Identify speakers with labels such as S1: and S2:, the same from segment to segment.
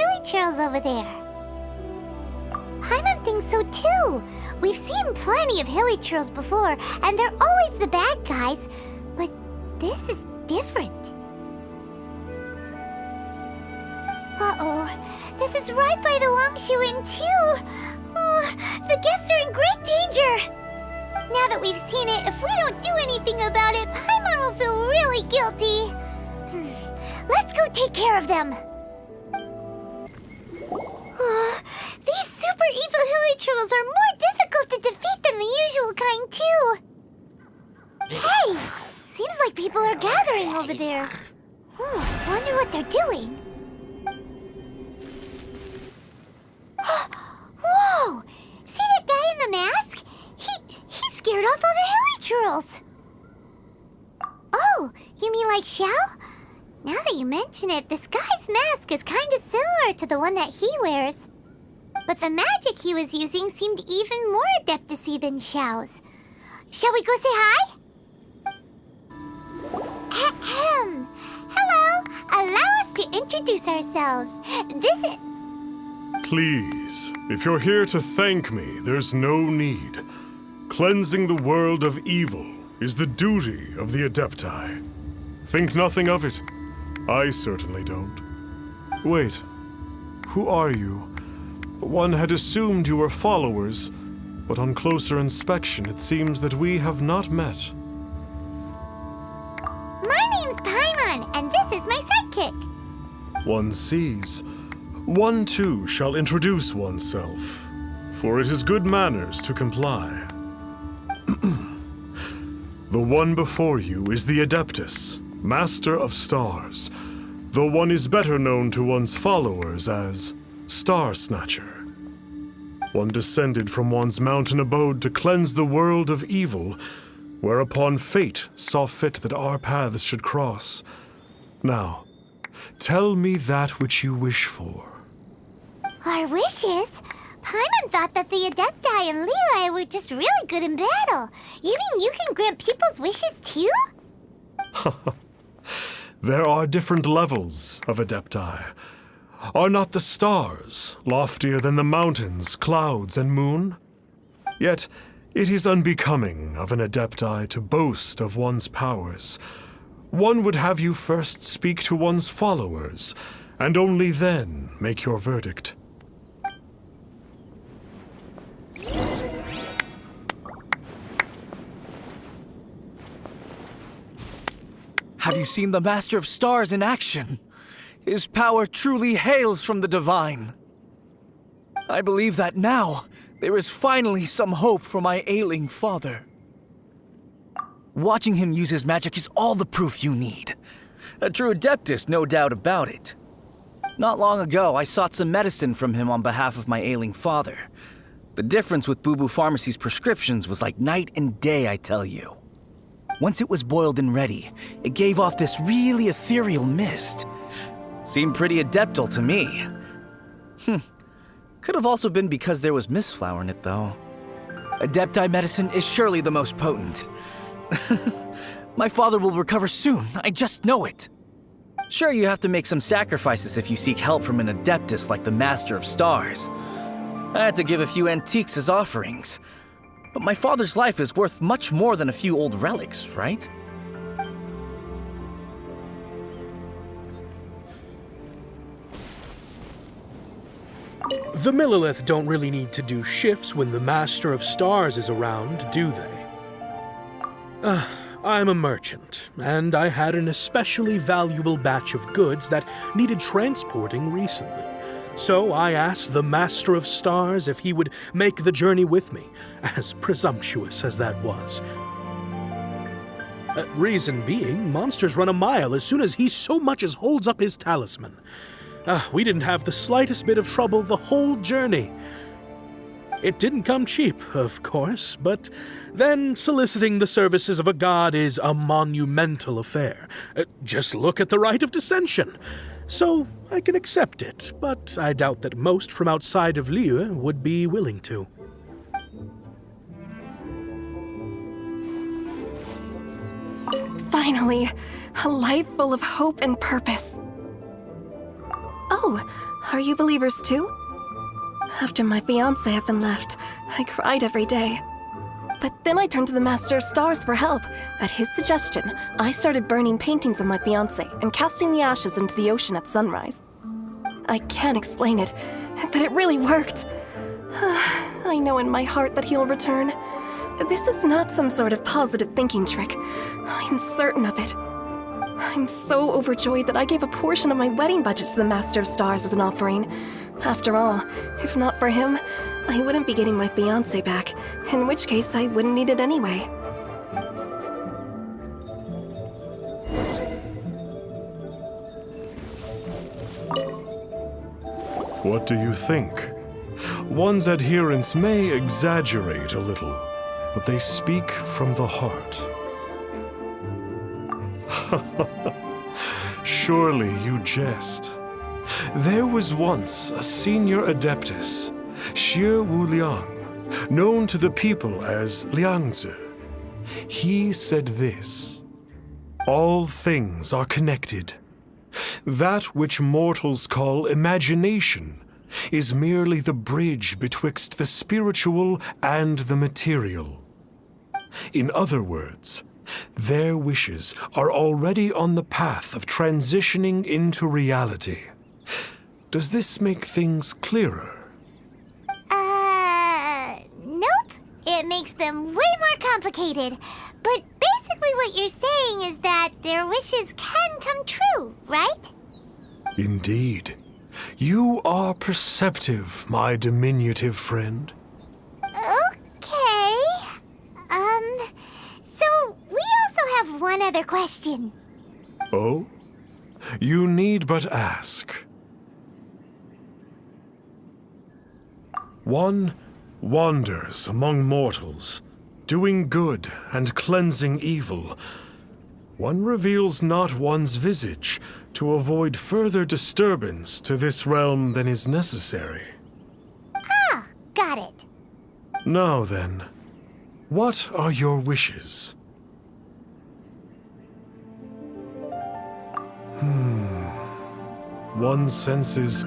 S1: hilichurls over there. Paimon thinks so too. We've seen plenty of hilichurls before, and they're always the bad guys, but this is different. Uh-oh, this is right by the Wangshu Inn too. Oh, the guests are in great danger. Now that we've seen it, if we don't do anything about it, Paimon will feel really guilty. Let's go take care of them. These super evil hilichurls are more difficult to defeat than the usual kind, too. Hey! Seems like people are gathering over there. Wonder what they're doing. Whoa! See that guy in the mask? He scared off all the hilichurls. Oh, you mean like Xiao? Now that you mention it, this guy's mask is kind of similar to the one that he wears. But the magic he was using seemed even more adeptus-y than Xiao's. Shall we go say hi? Ahem. Hello. Allow us to introduce ourselves. This is...
S2: Please, if you're here to thank me, there's no need. Cleansing the world of evil is the duty of the Adepti. Think nothing of it. I certainly don't. Wait, who are you? One had assumed you were followers, but on closer inspection it seems that we have not met.
S1: My name's Paimon, and this is my sidekick.
S2: One sees. One too shall introduce oneself, for it is good manners to comply. The one before you is the Adeptus, Master of Stars, though one is better known to one's followers as Star Snatcher. One descended from one's mountain abode to cleanse the world of evil, whereupon fate saw fit that our paths should cross. Now, tell me that which you wish for.
S1: Our wishes? Paimon thought that the Adepti and Leela were just really good in battle. You mean you can grant people's wishes too?
S2: There are different levels of Adepti. Are not the stars loftier than the mountains, clouds, and moon? Yet it is unbecoming of an Adepti to boast of one's powers. One would have you first speak to one's followers, and only then make your verdict.
S3: Have you seen the Master of Stars in action? His power truly hails from the divine. I believe that now there is finally some hope for my ailing father. Watching him use his magic is all the proof you need. A true adeptus, no doubt about it. Not long ago, I sought some medicine from him on behalf of my ailing father. The difference with Boo Boo Pharmacy's prescriptions was like night and day, I tell you. Once it was boiled and ready, it gave off this really ethereal mist. Seemed pretty adeptal to me. Could have also been because there was mistflower in it, though. Adepti medicine is surely the most potent. My father will recover soon, I just know it. Sure, you have to make some sacrifices if you seek help from an adeptus like the Master of Stars. I had to give a few antiques as offerings. But my father's life is worth much more than a few old relics, right?
S4: The Millilith don't really need to do shifts when the Master of Stars is around, do they? I'm a merchant, and I had an especially valuable batch of goods that needed transporting recently. So I asked the Master of Stars if he would make the journey with me, as presumptuous as that was. Reason being, monsters run a mile as soon as he so much as holds up his talisman. We didn't have the slightest bit of trouble the whole journey. It didn't come cheap, of course, but then soliciting the services of a god is a monumental affair. Just look at the Rite of Dissension. So I can accept it, but I doubt that most from outside of Liyue would be willing to.
S5: Finally, a life full of hope and purpose. Oh, are you believers too? After my fiancé Evan left, I cried every day. But then I turned to the Master of Stars for help. At his suggestion, I started burning paintings of my fiancé and casting the ashes into the ocean at sunrise. I can't explain it, but it really worked. I know in my heart that he'll return. This is not some sort of positive thinking trick. I'm certain of it. I'm so overjoyed that I gave a portion of my wedding budget to the Master of Stars as an offering. After all, if not for him, I wouldn't be getting my fiancé back, in which case I wouldn't need it anyway.
S2: What do you think? One's adherents may exaggerate a little, but they speak from the heart. Surely you jest. There was once a senior adeptus, Xie Wuliang, known to the people as Liangzi. He said this: all things are connected. That which mortals call imagination is merely the bridge betwixt the spiritual and the material. In other words, their wishes are already on the path of transitioning into reality. Does this make things clearer?
S1: Nope. It makes them way more complicated. But basically what you're saying is that their wishes can come true, right?
S2: Indeed. You are perceptive, my diminutive friend.
S1: Okay. So we also have one other question.
S2: Oh? You need but ask. One wanders among mortals, doing good and cleansing evil. One reveals not one's visage to avoid further disturbance to this realm than is necessary.
S1: Ah, got it.
S2: Now then, what are your wishes? One senses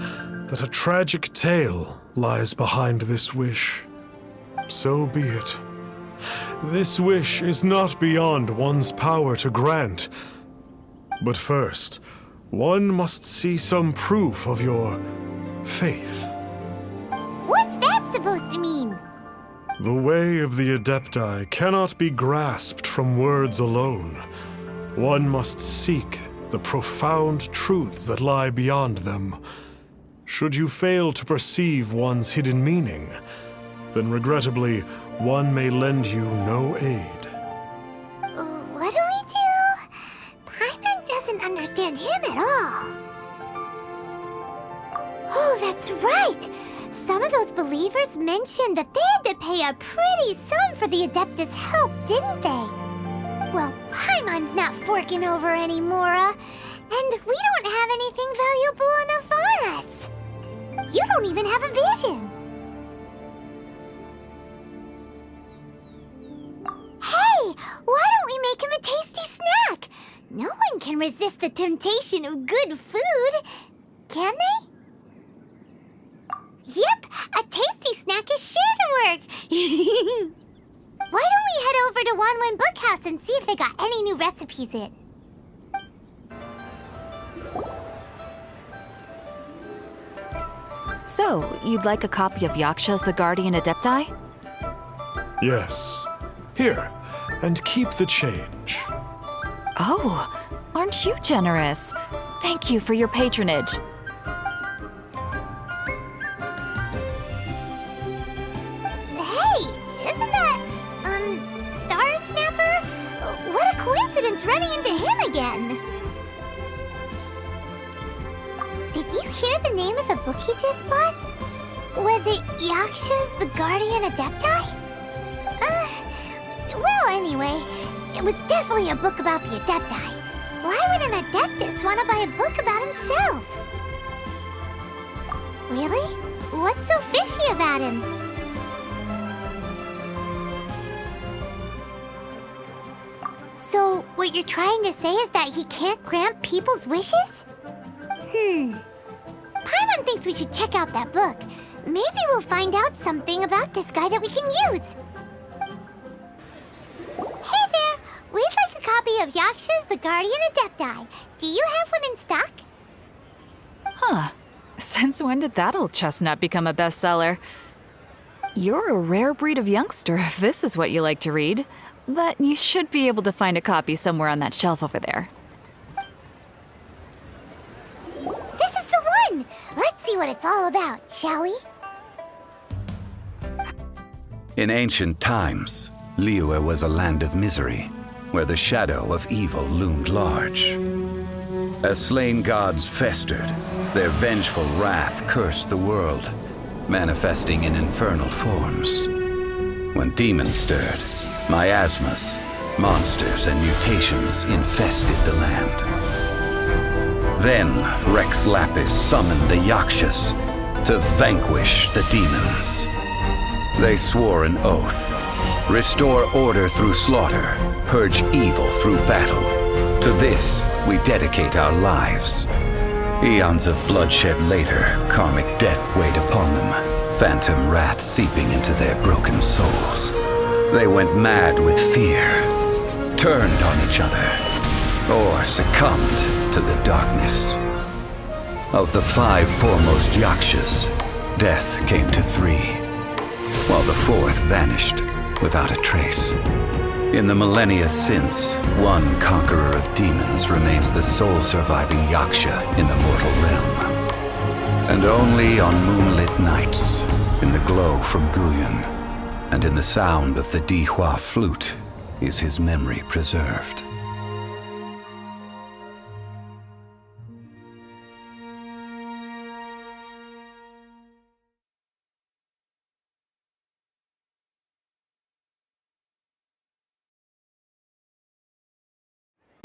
S2: that a tragic tale lies behind this wish. So be it. This wish is not beyond one's power to grant. But first, one must see some proof of your faith.
S1: What's that supposed to mean?
S2: The way of the Adepti cannot be grasped from words alone. One must seek the profound truths that lie beyond them. Should you fail to perceive one's hidden meaning, then regrettably, one may lend you no aid.
S1: What do we do? Paimon doesn't understand him at all. Oh, that's right! Some of those believers mentioned that they had to pay a pretty sum for the Adeptus' help, didn't they? Well, Paimon's not forking over anymore, and we don't have anything valuable enough on us. You don't even have a vision. Hey, why don't we make him a tasty snack? No one can resist the temptation of good food, can they? Yep, a tasty snack is sure to work. Why don't we head over to Wanwen Bookhouse and see if they got any new recipes in?
S6: So, you'd like a copy of Yaksha's The Guardian Adepti?
S2: Yes. Here, and keep the change.
S6: Oh, aren't you generous? Thank you for your patronage.
S1: Hey, isn't that, Star Snapper? What a coincidence running into him again. Did you hear the name of the book he just bought? Was it Yaksha's The Guardian Adepti? Well, anyway, it was definitely a book about the Adepti. Why would an Adeptus want to buy a book about himself? Really? What's so fishy about him? So, what you're trying to say is that he can't grant people's wishes? Paimon thinks we should check out that book. Maybe we'll find out something about this guy that we can use. Hey there! We'd like a copy of Yaksha's The Guardian Adepti. Do you have one in stock?
S6: Huh. Since when did that old chestnut become a bestseller? You're a rare breed of youngster if this is what you like to read. But you should be able to find a copy somewhere on that shelf over there.
S1: This is the one! Let's see what it's all about, shall we?
S7: In ancient times, Liyue was a land of misery, where the shadow of evil loomed large. As slain gods festered, their vengeful wrath cursed the world, manifesting in infernal forms. When demons stirred, miasmas, monsters, and mutations infested the land. Then Rex Lapis summoned the Yakshas to vanquish the demons. They swore an oath: restore order through slaughter, purge evil through battle. To this, we dedicate our lives. Eons of bloodshed later, karmic debt weighed upon them, phantom wrath seeping into their broken souls. They went mad with fear, turned on each other, or succumbed to the darkness. Of the 5 foremost Yakshas, death came to 3, while the 4th vanished without a trace. In the millennia since, one conqueror of demons remains the sole surviving Yaksha in the mortal realm. And only on moonlit nights, in the glow from Guyon, and in the sound of the Dihua flute, is his memory preserved.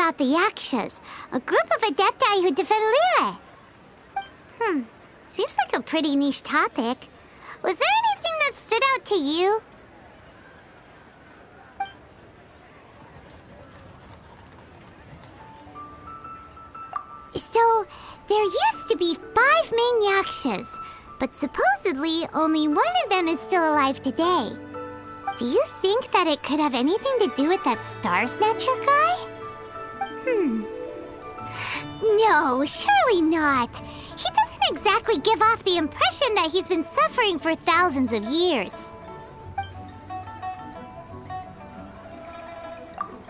S1: About the Yakshas, a group of Adepti who defend Liyue. Seems like a pretty niche topic. Was there anything that stood out to you? So, there used to be 5 main Yakshas, but supposedly only one of them is still alive today. Do you think that it could have anything to do with that Star Snatcher guy? No, surely not. He doesn't exactly give off the impression that he's been suffering for thousands of years.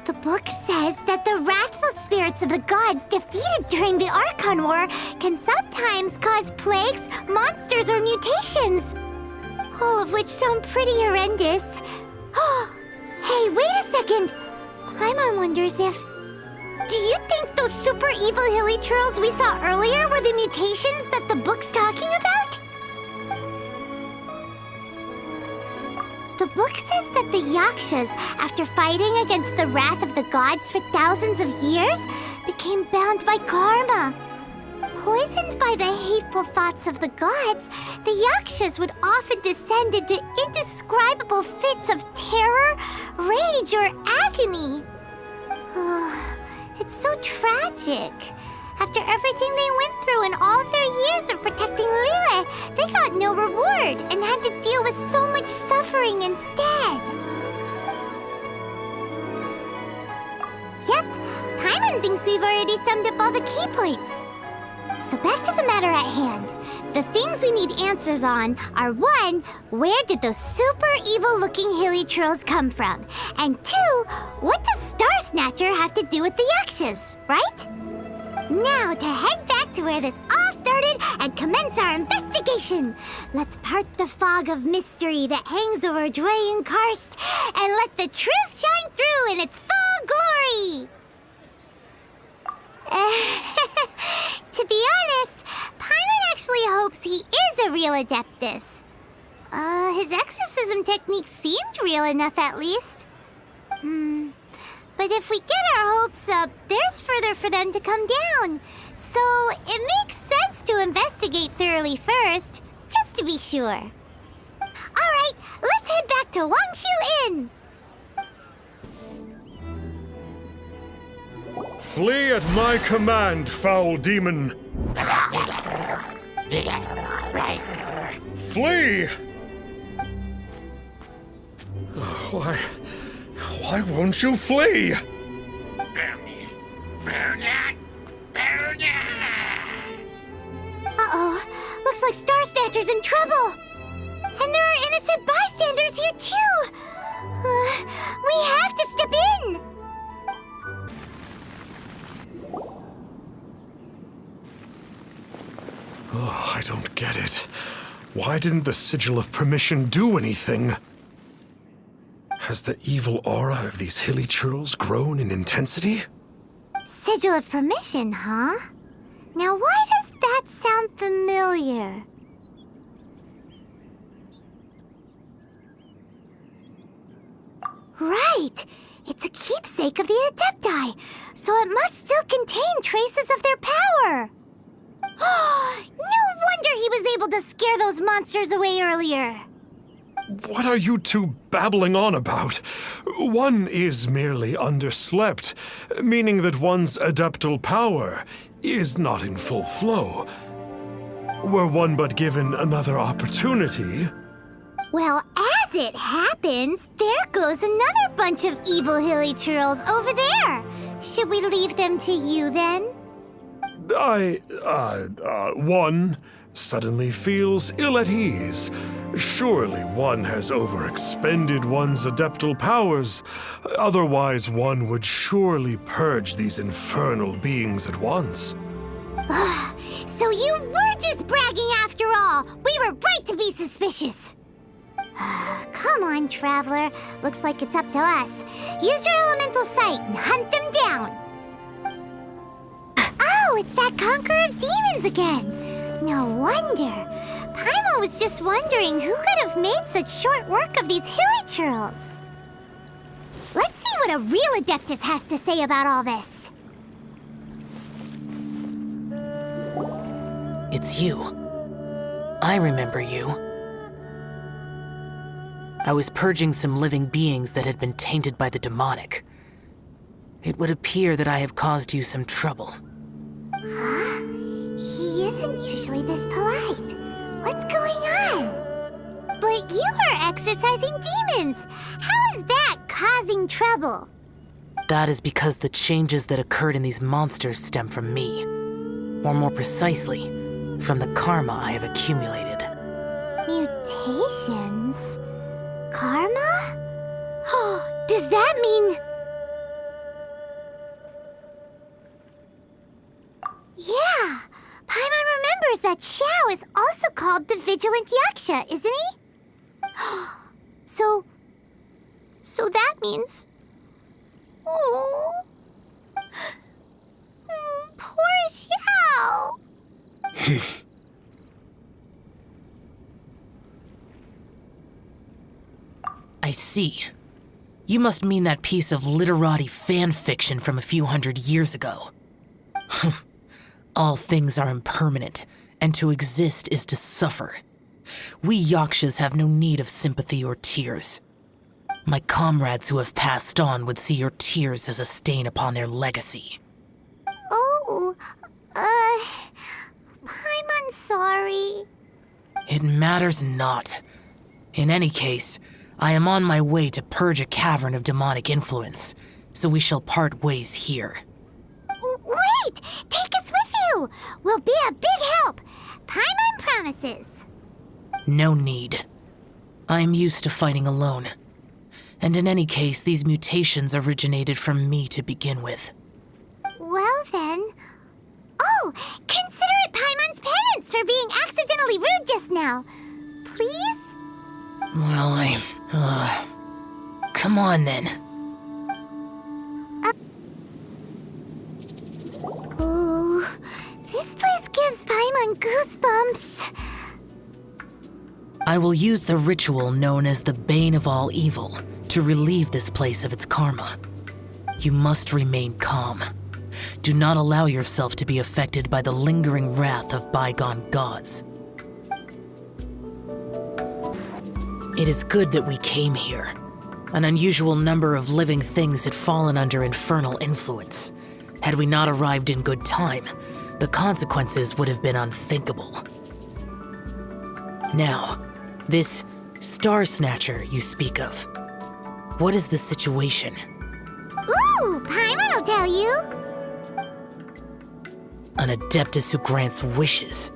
S1: The book says that the wrathful spirits of the gods defeated during the Archon War can sometimes cause plagues, monsters, or mutations. All of which sound pretty horrendous. Hey, wait a second! Paimon wonders if... Do you think those super evil hilichurls we saw earlier were the mutations that the book's talking about? The book says that the Yakshas, after fighting against the wrath of the gods for thousands of years, became bound by karma. Poisoned by the hateful thoughts of the gods, the Yakshas would often descend into indescribable fits of terror, rage, or agony. It's so tragic. After everything they went through in all their years of protecting Liyue, they got no reward and had to deal with so much suffering instead. Yep, Paimon thinks we've already summed up all the key points. So back to the matter at hand. The things we need answers on are 1, where did those super evil-looking hilichurls come from? And 2, what does Star Snatcher have to do with the Yakshas, right? Now to head back to where this all started and commence our investigation. Let's part the fog of mystery that hangs over Dwayne Karst and let the truth shine through in its full glory. To be honest, Paimon actually hopes he is a real Adeptus. His exorcism technique seemed real enough at least. But if we get our hopes up, there's further for them to come down. So it makes sense to investigate thoroughly first, just to be sure. Alright, let's head back to Wangshu Inn!
S2: Flee at my command, foul demon! Flee! Why won't you flee?
S1: Uh-oh. Looks like Star Snatcher's in trouble. And there are innocent bystanders here, too. We have to step in.
S2: Oh, I don't get it. Why didn't the Sigil of Permission do anything? Has the evil aura of these hilichurls grown in intensity?
S1: Sigil of Permission, huh? Now why does that sound familiar? Right! It's a keepsake of the Adepti, so it must still contain traces of their power. No wonder he was able to scare those monsters away earlier.
S2: What are you two babbling on about? One is merely underslept, meaning that one's adeptal power is not in full flow. Were one but given another opportunity...
S1: Well, as it happens, there goes another bunch of evil hilichurls over there. Should we leave them to you, then?
S2: One suddenly feels ill at ease. Surely one has overexpended one's adeptal powers. Otherwise, one would surely purge these infernal beings at once.
S1: So you were just bragging after all. We were right to be suspicious. Come on, Traveler. Looks like it's up to us. Use your elemental sight and hunt them down. Oh, it's that Conqueror of Demons again. No wonder. Paimon was just wondering who could have made such short work of these hilichurls. Let's see what a real Adeptus has to say about all this.
S8: It's you. I remember you. I was purging some living beings that had been tainted by the demonic. It would appear that I have caused you some trouble.
S1: Huh? He isn't usually this polite. What's going on? But you are exorcising demons. How is that causing trouble?
S8: That is because the changes that occurred in these monsters stem from me. Or more precisely, from the karma I have accumulated.
S1: Mutations? Karma? Does that mean... Yeah! Paimon remembers that Xiao is also called the Vigilant Yaksha, isn't he? So that means... Oh... Poor Xiao!
S8: I see. You must mean that piece of literati fan fiction from a few hundred years ago. All things are impermanent, and to exist is to suffer. We Yakshas have no need of sympathy or tears. My comrades who have passed on would see your tears as a stain upon their legacy.
S1: Oh, I'm sorry.
S8: It matters not. In any case, I am on my way to purge a cavern of demonic influence, so we shall part ways here.
S1: Wait! Take us with you! We'll be a big help! Paimon promises!
S8: No need. I am used to fighting alone. And in any case, these mutations originated from me to begin with.
S1: Well then... Oh! Consider it Paimon's penance for being accidentally rude just now. Please?
S8: Well, come on then.
S1: Ooh, this place gives Paimon goosebumps.
S8: I will use the ritual known as the Bane of All Evil to relieve this place of its karma. You must remain calm. Do not allow yourself to be affected by the lingering wrath of bygone gods. It is good that we came here. An unusual number of living things had fallen under infernal influence. Had we not arrived in good time, the consequences would have been unthinkable. Now, this Star Snatcher you speak of. What is the situation?
S1: Ooh, Paimon will tell you.
S8: An Adeptus who grants wishes.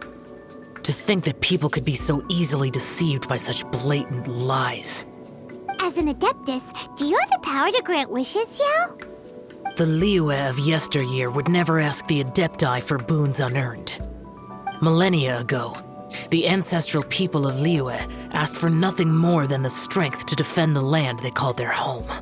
S8: To think that people could be so easily deceived by such blatant lies.
S1: As an Adeptus, do you have the power to grant wishes, Yao?
S8: The Liyue of yesteryear would never ask the Adepti for boons unearned. Millennia ago, the ancestral people of Liyue asked for nothing more than the strength to defend the land they called their home.
S1: To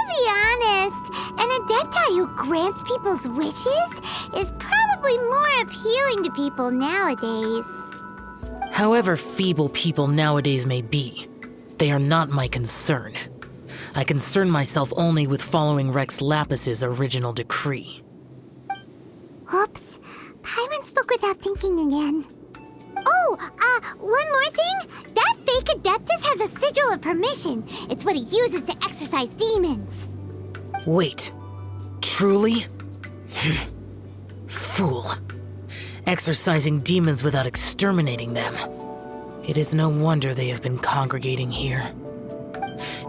S1: be honest, an Adepti who grants people's wishes is probably more appealing to people nowadays.
S8: However feeble people nowadays may be, they are not my concern. I concern myself only with following Rex Lapis's original decree.
S1: Oops, Paimon spoke without thinking again. Oh, one more thing. That fake Adeptus has a sigil of permission. It's what he uses to exorcise demons.
S8: Wait, truly? Fool. Exorcising demons without exterminating them. It is no wonder they have been congregating here.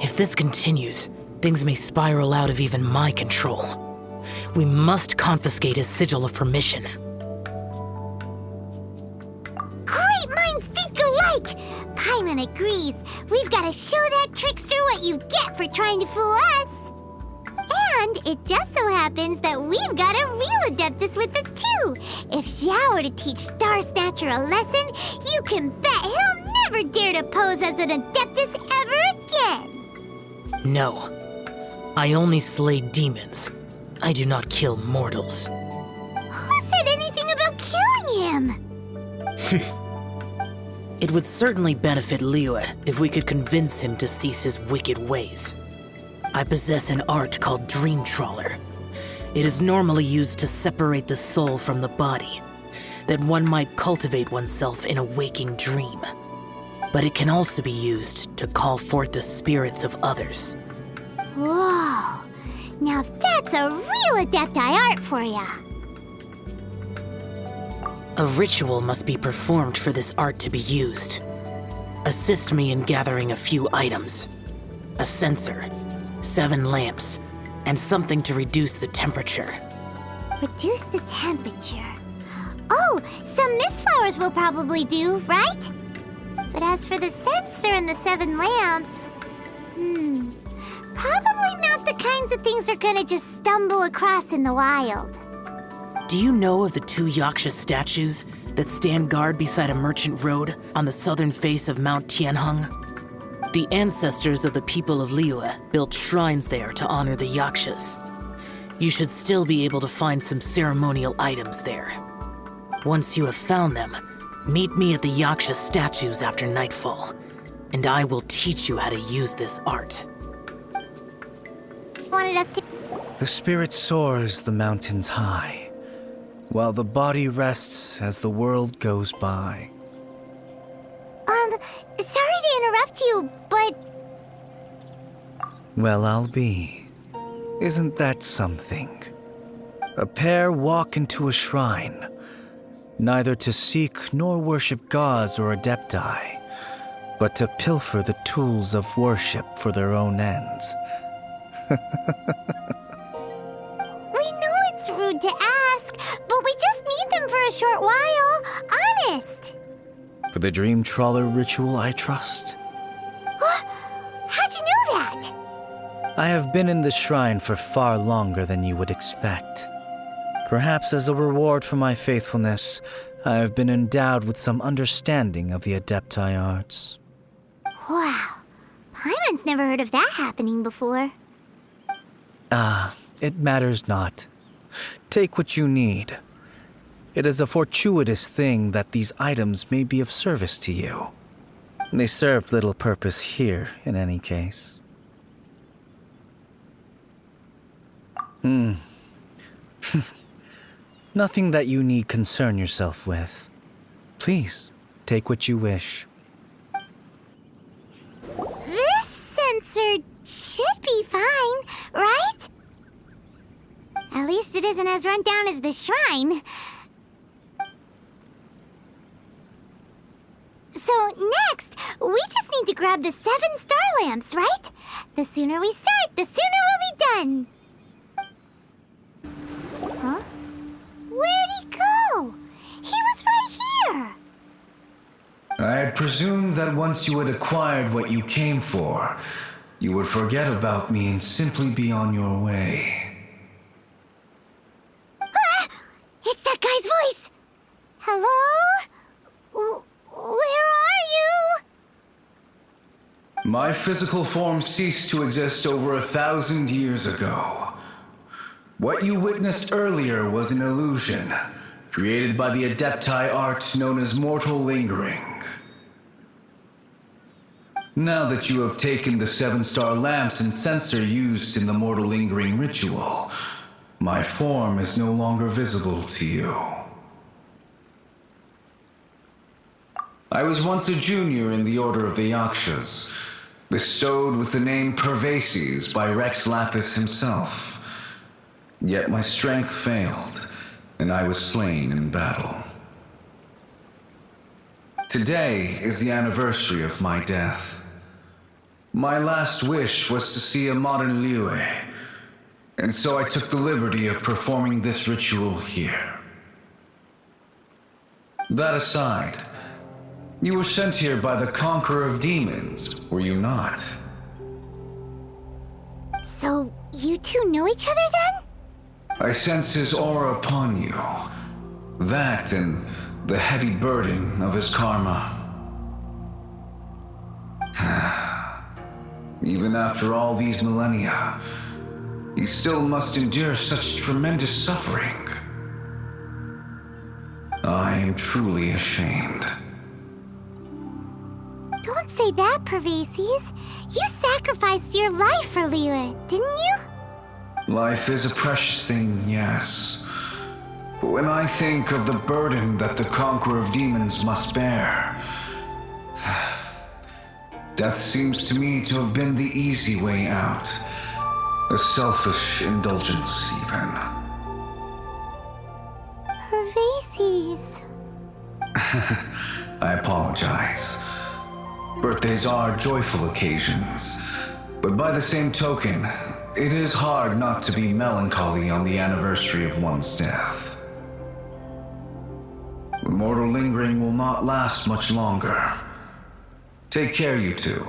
S8: If this continues, things may spiral out of even my control. We must confiscate his sigil of permission.
S1: Great minds think alike! Paimon agrees. We've got to show that trickster what you get for trying to fool us. And it just so happens that we've got a real Adeptus with us too. If Xiao were to teach Star Snatcher a lesson, you can bet he'll never dare to pose as an Adeptus ever again.
S8: No. I only slay demons. I do not kill mortals.
S1: Who said anything about killing him?
S8: It would certainly benefit Liyue if we could convince him to cease his wicked ways. I possess an art called Dream Trawler. It is normally used to separate the soul from the body, that one might cultivate oneself in a waking dream. But it can also be used to call forth the spirits of others.
S1: Whoa, now that's a real Adepti art for ya.
S8: A ritual must be performed for this art to be used. Assist me in gathering a few items. A censer, 7 lamps, and something to reduce the temperature.
S1: Reduce the temperature. Oh, some mist flowers will probably do, right? But as for the censer and the 7 lamps, probably not the kinds of things they're gonna just stumble across in the wild.
S8: Do you know of the 2 yaksha statues that stand guard beside a merchant road on the southern face of Mount Tianheng? The ancestors of the people of Liyue built shrines there to honor the yakshas. You should still be able to find some ceremonial items there. Once you have found them, meet me at the yaksha statues after nightfall, and I will teach you how to use this art.
S1: Wanted us to...
S3: The spirit soars the mountains high, while the body rests as the world goes by.
S1: Sorry to interrupt you, but...
S3: Well, I'll be. Isn't that something? A pair walk into a shrine, neither to seek nor worship gods or adepti, but to pilfer the tools of worship for their own ends.
S1: We know it's rude to ask, but we just need them for a short while. Honest.
S3: For the Dream Trawler ritual, I trust.
S1: How'd you know that?
S3: I have been in the shrine for far longer than you would expect. Perhaps as a reward for my faithfulness, I have been endowed with some understanding of the Adepti arts.
S1: Wow. Paimon's never heard of that happening before.
S3: It matters not. Take what you need. It is a fortuitous thing that these items may be of service to you. They serve little purpose here, in any case. Nothing that you need concern yourself with. Please, take what you wish.
S1: This sensor should be fine, right? At least it isn't as run down as the shrine. we just need to grab the 7 star lamps, right? The sooner we start, the sooner we'll be done. Huh? Where'd he go? He was right here!
S9: I had presumed that once you had acquired what you came for, you would forget about me and simply be on your way.
S1: Ah! It's that guy's voice! Hello? Where are you?
S9: My physical form ceased to exist over 1,000 years ago. What you witnessed earlier was an illusion, created by the Adepti art known as mortal lingering. Now that you have taken the 7 star lamps and censer used in the mortal lingering ritual, my form is no longer visible to you. I was once a junior in the Order of the Yakshas, bestowed with the name Pervases by Rex Lapis himself. Yet my strength failed, and I was slain in battle. Today is the anniversary of my death. My last wish was to see a modern Liyue, and so I took the liberty of performing this ritual here. That aside, you were sent here by the Conqueror of Demons, were you not?
S1: So, you two know each other then?
S9: I sense his aura upon you. That and the heavy burden of his karma. Even after all these millennia, he still must endure such tremendous suffering. I am truly ashamed.
S1: Don't say that, Pervases. You sacrificed your life for Liyue, didn't you?
S9: Life is a precious thing, yes. But when I think of the burden that the Conqueror of Demons must bear, death seems to me to have been the easy way out. A selfish indulgence, even.
S1: Pervases.
S9: I apologize. Birthdays are joyful occasions, but by the same token, it is hard not to be melancholy on the anniversary of one's death. The mortal lingering will not last much longer. Take care, you two,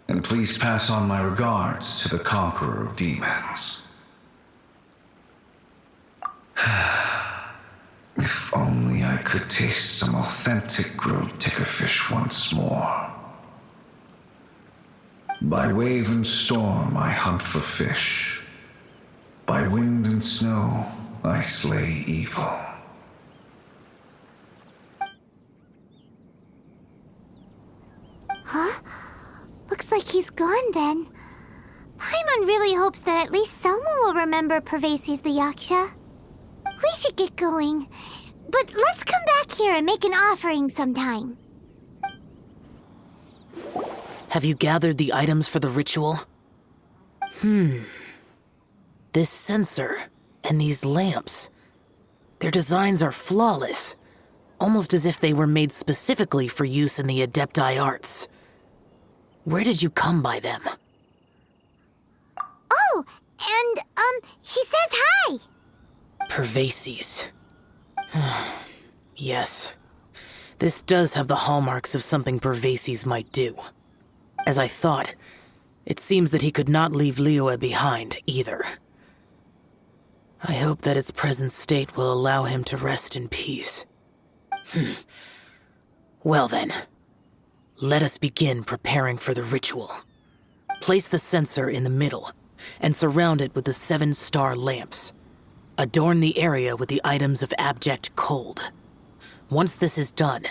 S9: and please pass on my regards to the Conqueror of Demons. If only I could taste some authentic grilled tickerfish once more. By wave and storm I hunt for fish. By wind and snow I slay evil.
S1: Huh? Looks like he's gone then. Paimon really hopes that at least someone will remember Pervases the Yaksha. We should get going. But let's come back here and make an offering sometime.
S8: Have you gathered the items for the ritual? This censer and these lamps. Their designs are flawless, almost as if they were made specifically for use in the Adepti arts. Where did you come by them?
S1: Oh, and, he says hi!
S8: Pervases. Yes. This does have the hallmarks of something Pervases might do. As I thought, it seems that he could not leave Liyue behind, either. I hope that its present state will allow him to rest in peace. Well then, let us begin preparing for the ritual. Place the censer in the middle, and surround it with the 7 star lamps. Adorn the area with the items of abject cold. Once this is done,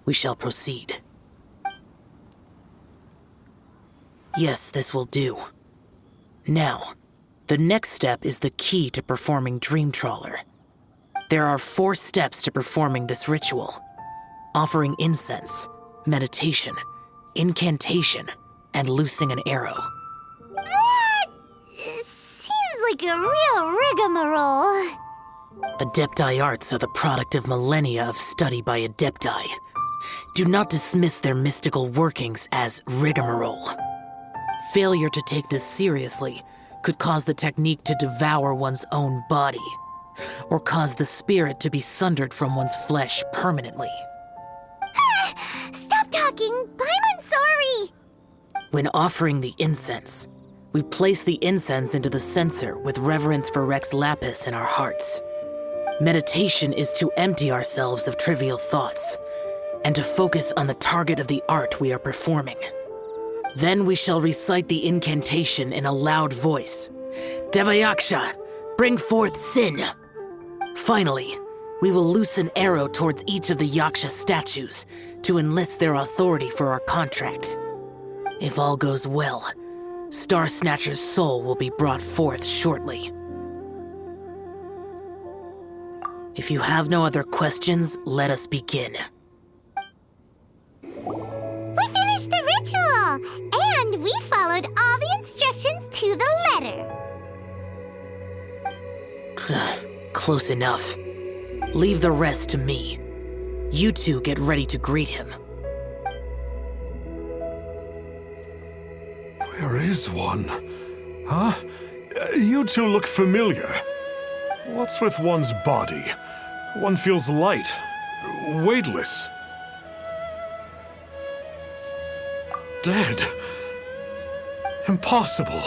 S8: we shall proceed. Yes, this will do. Now, the next step is the key to performing Dream Trawler. There are 4 steps to performing this ritual: offering incense, meditation, incantation, and loosing an arrow.
S1: That seems like a real rigmarole.
S8: Adepti arts are the product of millennia of study by Adepti. Do not dismiss their mystical workings as rigmarole. Failure to take this seriously could cause the technique to devour one's own body, or cause the spirit to be sundered from one's flesh permanently.
S1: Stop talking! I'm sorry!
S8: When offering the incense, we place the incense into the censer with reverence for Rex Lapis in our hearts. Meditation is to empty ourselves of trivial thoughts, and to focus on the target of the art we are performing. Then we shall recite the incantation in a loud voice. Devayaksha, bring forth sin! Finally, we will loose an arrow towards each of the Yaksha statues to enlist their authority for our contract. If all goes well, Star Snatcher's soul will be brought forth shortly. If you have no other questions, let us begin.
S1: We finished the ritual! And we followed all the instructions to the letter.
S8: Close enough. Leave the rest to me. You two get ready to greet him.
S2: Where is one? Huh? You two look familiar. What's with one's body? One feels light, weightless. Dead. Impossible.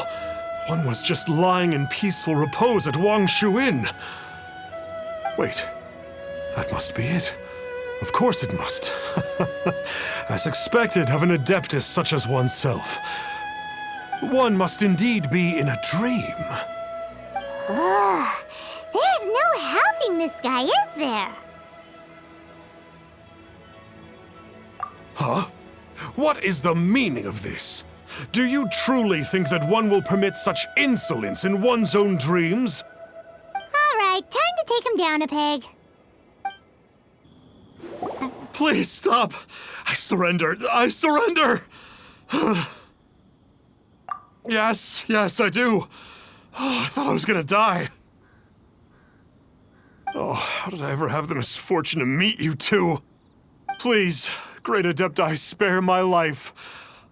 S2: One was just lying in peaceful repose at Wangshu Inn. Wait, that must be it. Of course it must. As expected of an adeptus such as oneself. One must indeed be in a dream.
S1: Ugh, there's no helping this guy, is there?
S2: Huh? What is the meaning of this? Do you truly think that one will permit such insolence in one's own dreams?
S1: All right, time to take him down a peg.
S2: Please stop! I surrender! I surrender! Yes, I do. Oh, I thought I was gonna die. Oh, how did I ever have the misfortune to meet you two? Please, great Adepti, spare my life.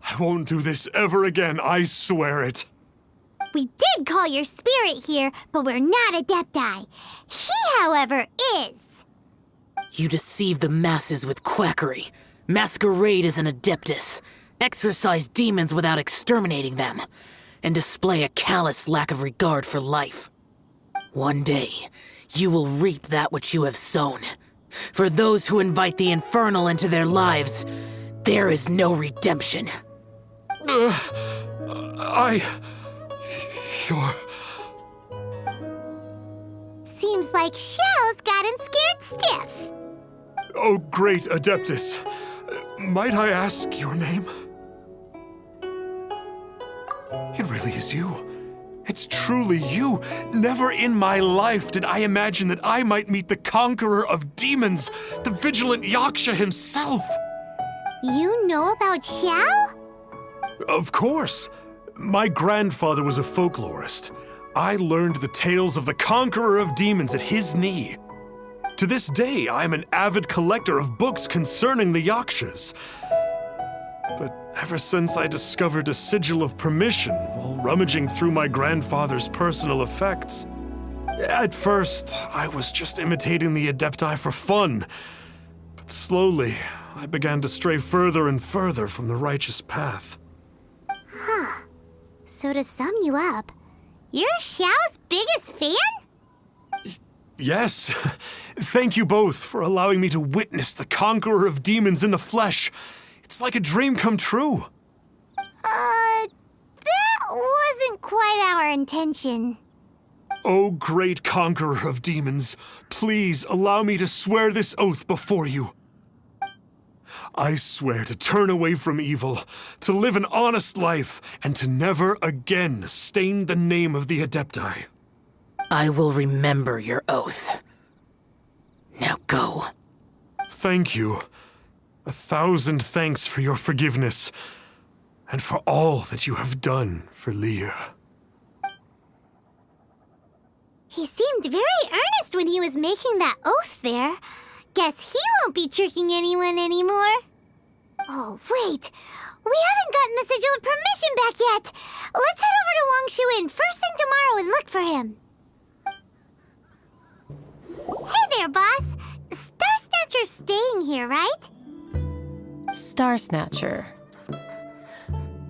S2: I won't do this ever again, I swear it.
S1: We did call your spirit here, but we're not Adepti. He, however, is.
S8: You deceive the masses with quackery, masquerade as an adeptus, exorcise demons without exterminating them, and display a callous lack of regard for life. One day, you will reap that which you have sown. For those who invite the infernal into their lives, there is no redemption.
S2: You're...
S1: Seems like Xiao's got him scared stiff.
S2: Oh, great Adeptus. Might I ask your name? It really is you. It's truly you. Never in my life did I imagine that I might meet the conqueror of demons, the vigilant Yaksha himself.
S1: You know about Xiao?
S2: Of course. My grandfather was a folklorist. I learned the tales of the conqueror of demons at his knee. To this day, I am an avid collector of books concerning the Yakshas. But ever since I discovered a sigil of permission while rummaging through my grandfather's personal effects, at first, I was just imitating the Adepti for fun. But slowly, I began to stray further and further from the righteous path.
S1: Huh. So to sum you up, you're Xiao's biggest fan?
S2: Yes. Thank you both for allowing me to witness the conqueror of demons in the flesh. It's like a dream come true.
S1: That wasn't quite our intention.
S2: Oh, great conqueror of demons, please allow me to swear this oath before you. I swear to turn away from evil, to live an honest life, and to never again stain the name of the Adepti.
S8: I will remember your oath. Now go.
S2: Thank you. 1,000 thanks for your forgiveness, and for all that you have done for Leah.
S1: He seemed very earnest when he was making that oath there. Guess he won't be tricking anyone anymore. Oh, wait. We haven't gotten the sigil of permission back yet. Let's head over to Wangshu first thing tomorrow and look for him. Hey there, boss. Star Snatcher's staying here, right?
S10: Star Snatcher.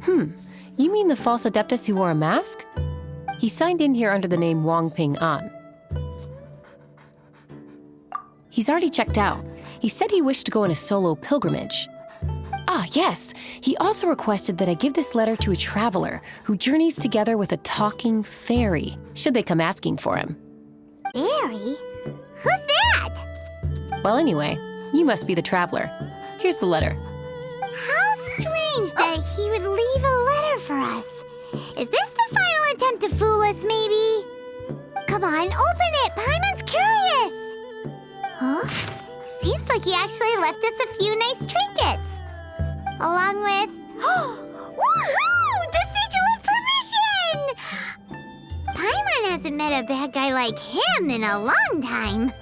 S10: You mean the false adeptus who wore a mask? He signed in here under the name Wang Ping An. He's already checked out. He said he wished to go on a solo pilgrimage. Ah, yes. He also requested that I give this letter to a traveler who journeys together with a talking fairy, should they come asking for him.
S1: Fairy? Who's that?
S10: Well, anyway, you must be the traveler. Here's the letter.
S1: How strange that he would leave a letter for us. Is this the final attempt to fool us, maybe? Come on, open it! Paimon's curious! Huh? Seems like he actually left us a few nice trinkets. Along with... Woohoo! The sigil of permission! Paimon hasn't met a bad guy like him in a long time.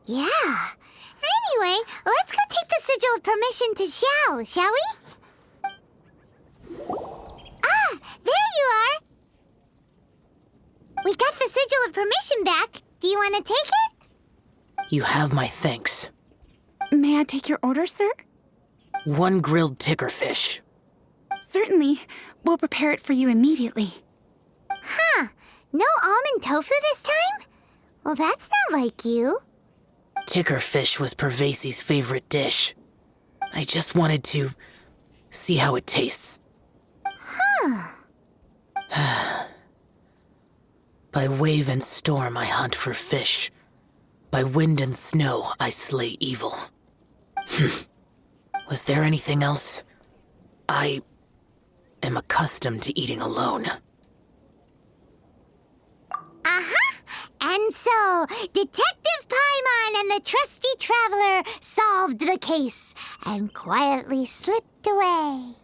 S1: Yeah. Anyway, let's go take the sigil of permission to Xiao, shall we? Ah, there you are. We got the sigil of permission back. Do you want to take it?
S8: You have my thanks.
S11: May I take your order, sir?
S8: 1 grilled tickerfish.
S11: Certainly. We'll prepare it for you immediately.
S1: Huh. No almond tofu this time? Well, that's not like you.
S8: Tickerfish was Pervasi's favorite dish. I just wanted to see how it tastes.
S1: Huh.
S8: By wave and storm I hunt for fish. By wind and snow I slay evil. Was there anything else? I am accustomed to eating alone.
S1: And so, Detective Paimon and the trusty traveler solved the case and quietly slipped away.